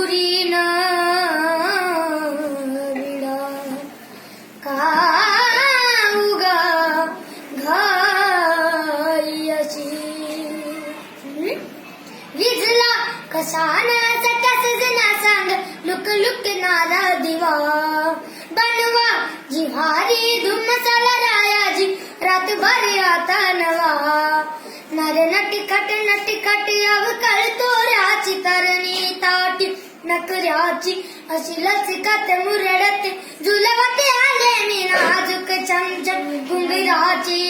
तुरीन विडा का उगा घाईची विजला कशाना सट्या सजना सांग लुक लुक नाला दिवा बनवा जिहारी धुम मसाला रायाजी रातभर आता नवा नर नटखट नटखट अवकळ तोऱ्याची तरणी ताटी नकऱ्याची अशी लचकत मुरडत झुलवते आले मी नाजूक चमचम घुंगराची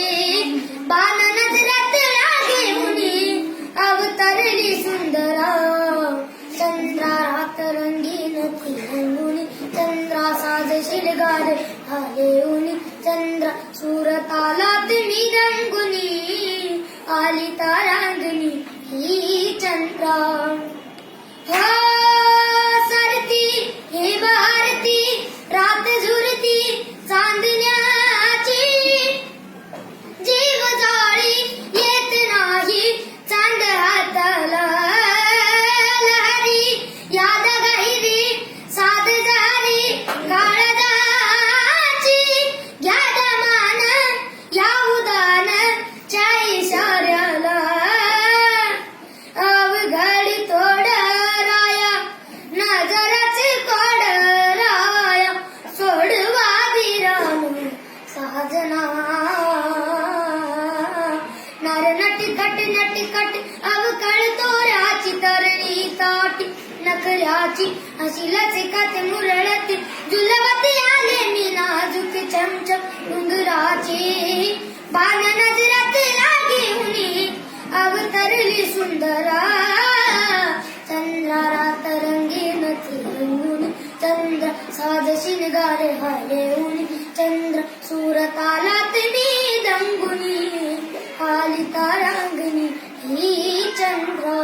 बाण नजरात लागे मुनी अवतरली सुंदरा चंद्रा रात रंगीन ती रंगुनी चंद्रा साजशील गार आले उनी चंद्रा सुरतालात मी रंगुनी आली तारांगणी ही चंद्रा हो सरती हे भारती रात झुरती चांदण्याची जीव जाळी येत नाही चांद हाताला लहरी याद गहिरी साध झाली काळजाची घ्या दमान या उदान च्या इशाऱ्याला अवघड तोड राया नजरच कोड राया सोडवा विराम साजना नर नटखट नटखट अवकळ तोऱ्याची तरणी ताटी नखऱ्याची अशी लचकत मुरळत झुलवती आले मी नाजूक चमचम डुंगराची बाण नजरात लागे उनी अवतरली सुंदरा चंद्रा रात रंगीन ती रंगुनी चंद्र साजशील गार हाले उनी चंद्र सुरतालात मी दंगुनी आली तारांगणी ही चंद्रा